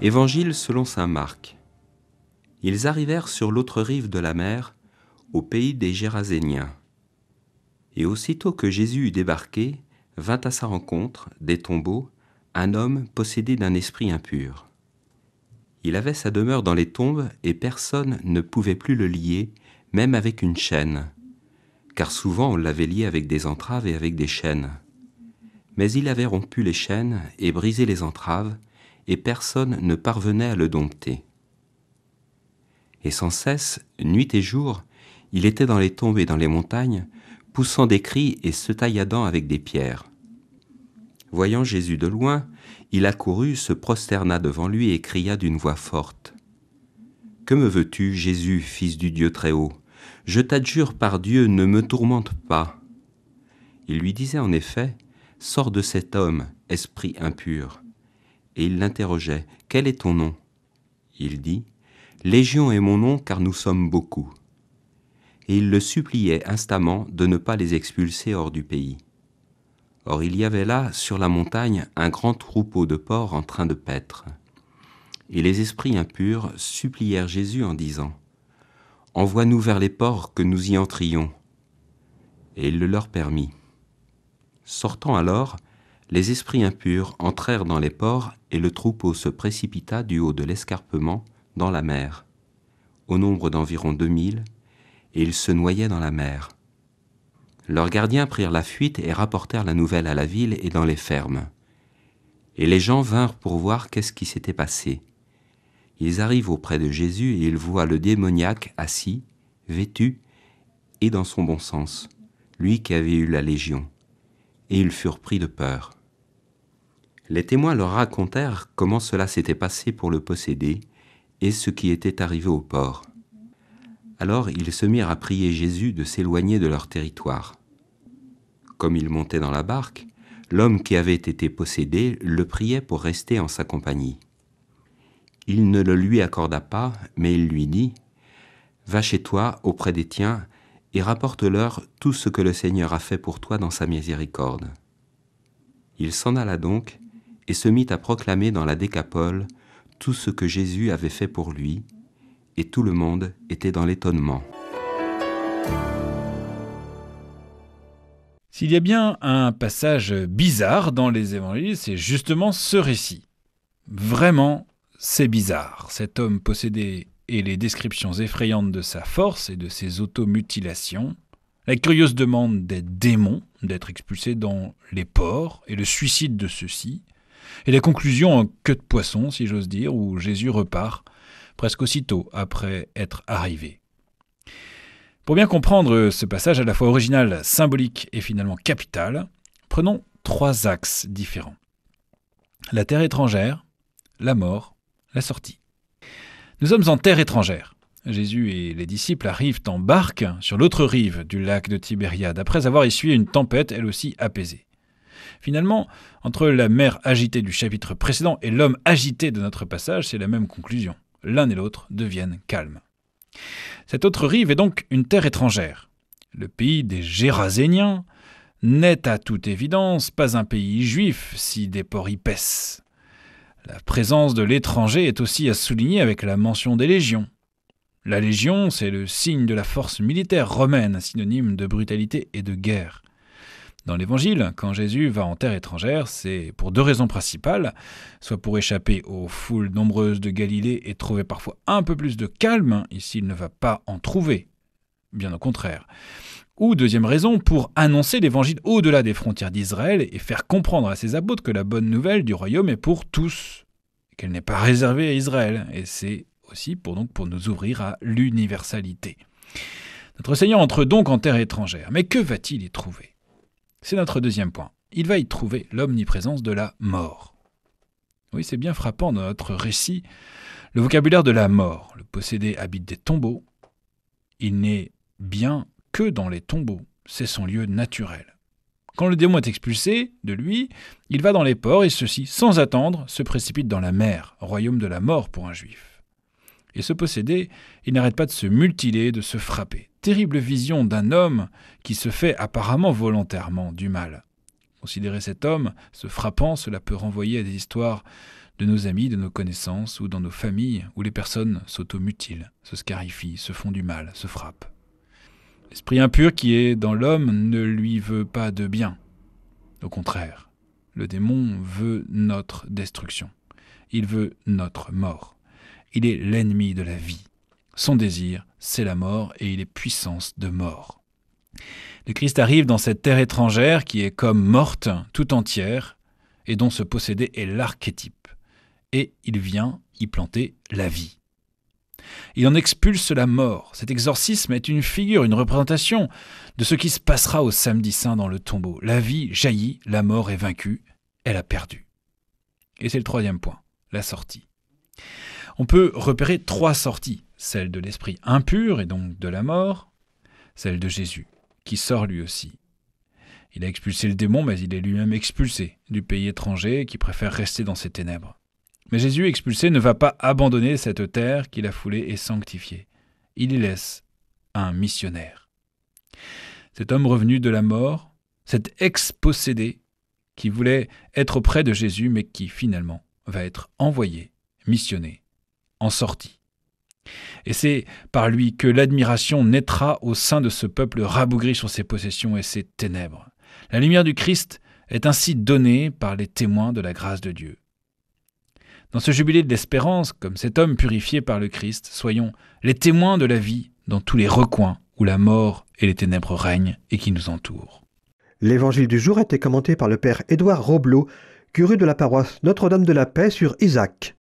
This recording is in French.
Évangile selon saint Marc. Ils arrivèrent sur l'autre rive de la mer, au pays des Géraséniens. Et aussitôt que Jésus eut débarqué, vint à sa rencontre, des tombeaux, un homme possédé d'un esprit impur. Il avait sa demeure dans les tombes et personne ne pouvait plus le lier, même avec une chaîne, car souvent on l'avait lié avec des entraves et avec des chaînes. Mais il avait rompu les chaînes et brisé les entraves, et personne ne parvenait à le dompter. Et sans cesse, nuit et jour, il était dans les tombes et dans les montagnes, poussant des cris et se tailladant avec des pierres. Voyant Jésus de loin, il accourut, se prosterna devant lui et cria d'une voix forte. « Que me veux-tu, Jésus, fils du Dieu Très-Haut ? Je t'adjure par Dieu, ne me tourmente pas. » Il lui disait en effet, « Sors de cet homme, esprit impur. » Et il l'interrogeait, « Quel est ton nom ?» Il dit, « Légion est mon nom, car nous sommes beaucoup. » Et il le suppliait instamment de ne pas les expulser hors du pays. Or il y avait là, sur la montagne, un grand troupeau de porcs en train de paître. Et les esprits impurs supplièrent Jésus en disant, « Envoie-nous vers les porcs que nous y entrions. » Et il le leur permit. Sortant alors, les esprits impurs entrèrent dans les porcs et le troupeau se précipita du haut de l'escarpement dans la mer, au nombre d'environ 2000, et ils se noyaient dans la mer. Leurs gardiens prirent la fuite et rapportèrent la nouvelle à la ville et dans les fermes. Et les gens vinrent pour voir qu'est-ce qui s'était passé. Ils arrivent auprès de Jésus et ils voient le démoniaque assis, vêtu et dans son bon sens, lui qui avait eu la légion. Et ils furent pris de peur. Les témoins leur racontèrent comment cela s'était passé pour le posséder et ce qui était arrivé au porc. Alors ils se mirent à prier Jésus de s'éloigner de leur territoire. Comme il montait dans la barque, l'homme qui avait été possédé le priait pour rester en sa compagnie. Il ne le lui accorda pas, mais il lui dit, « Va chez toi auprès des tiens et rapporte-leur tout ce que le Seigneur a fait pour toi dans sa miséricorde. » Il s'en alla donc et se mit à proclamer dans la Décapole tout ce que Jésus avait fait pour lui, et tout le monde était dans l'étonnement. S'il y a bien un passage bizarre dans les évangiles, c'est justement ce récit. Vraiment, c'est bizarre. Cet homme possédé et les descriptions effrayantes de sa force et de ses automutilations, la curieuse demande des démons d'être expulsés dans les porcs et le suicide de ceux-ci, et la conclusion en queue de poisson, si j'ose dire, où Jésus repart presque aussitôt après être arrivé. Pour bien comprendre ce passage à la fois original, symbolique et finalement capital, prenons 3 axes différents. La terre étrangère, la mort, la sortie. Nous sommes en terre étrangère. Jésus et les disciples arrivent en barque sur l'autre rive du lac de Tibériade, après avoir essuyé une tempête, elle aussi apaisée. Finalement, entre la mer agitée du chapitre précédent et l'homme agité de notre passage, c'est la même conclusion. L'un et l'autre deviennent calmes. Cette autre rive est donc une terre étrangère. Le pays des Géraséniens n'est à toute évidence pas un pays juif si des porcs y paissent. La présence de l'étranger est aussi à souligner avec la mention des légions. La légion, c'est le signe de la force militaire romaine, synonyme de brutalité et de guerre. Dans l'Évangile, quand Jésus va en terre étrangère, c'est pour 2 raisons principales, soit pour échapper aux foules nombreuses de Galilée et trouver parfois un peu plus de calme, ici il ne va pas en trouver, bien au contraire. Ou deuxième raison, pour annoncer l'Évangile au-delà des frontières d'Israël et faire comprendre à ses apôtres que la bonne nouvelle du royaume est pour tous, et qu'elle n'est pas réservée à Israël, et c'est aussi pour nous ouvrir à l'universalité. Notre Seigneur entre donc en terre étrangère, mais que va-t-il y trouver ? C'est notre deuxième point. Il va y trouver l'omniprésence de la mort. Oui, c'est bien frappant dans notre récit, le vocabulaire de la mort. Le possédé habite des tombeaux. Il n'est bien que dans les tombeaux. C'est son lieu naturel. Quand le démon est expulsé de lui, il va dans les porcs et ceux-ci, sans attendre, se précipitent dans la mer, royaume de la mort pour un juif. Et ce possédé, il n'arrête pas de se mutiler, de se frapper. Terrible vision d'un homme qui se fait apparemment volontairement du mal. Considérer cet homme se frappant, cela peut renvoyer à des histoires de nos amis, de nos connaissances ou dans nos familles où les personnes s'automutilent, se scarifient, se font du mal, se frappent. L'esprit impur qui est dans l'homme ne lui veut pas de bien. Au contraire, le démon veut notre destruction. Il veut notre mort. Il est l'ennemi de la vie. Son désir, c'est la mort et il est puissance de mort. Le Christ arrive dans cette terre étrangère qui est comme morte, tout entière, et dont ce possédé est l'archétype. Et il vient y planter la vie. Il en expulse la mort. Cet exorcisme est une figure, une représentation de ce qui se passera au samedi saint dans le tombeau. La vie jaillit, la mort est vaincue, elle a perdu. Et c'est le troisième point, la sortie. On peut repérer 3 sorties, celle de l'esprit impur et donc de la mort, celle de Jésus, qui sort lui aussi. Il a expulsé le démon, mais il est lui-même expulsé du pays étranger qui préfère rester dans ses ténèbres. Mais Jésus expulsé ne va pas abandonner cette terre qu'il a foulée et sanctifiée. Il y laisse un missionnaire. Cet homme revenu de la mort, cet ex-possédé qui voulait être auprès de Jésus, mais qui finalement va être envoyé, missionné, en sortie. Et c'est par lui que l'admiration naîtra au sein de ce peuple rabougri sur ses possessions et ses ténèbres. La lumière du Christ est ainsi donnée par les témoins de la grâce de Dieu. Dans ce jubilé de l'espérance, comme cet homme purifié par le Christ, soyons les témoins de la vie dans tous les recoins où la mort et les ténèbres règnent et qui nous entourent. L'évangile du jour a été commenté par le père Édouard Roblot, curé de la paroisse Notre-Dame de la Paix sur Isaac.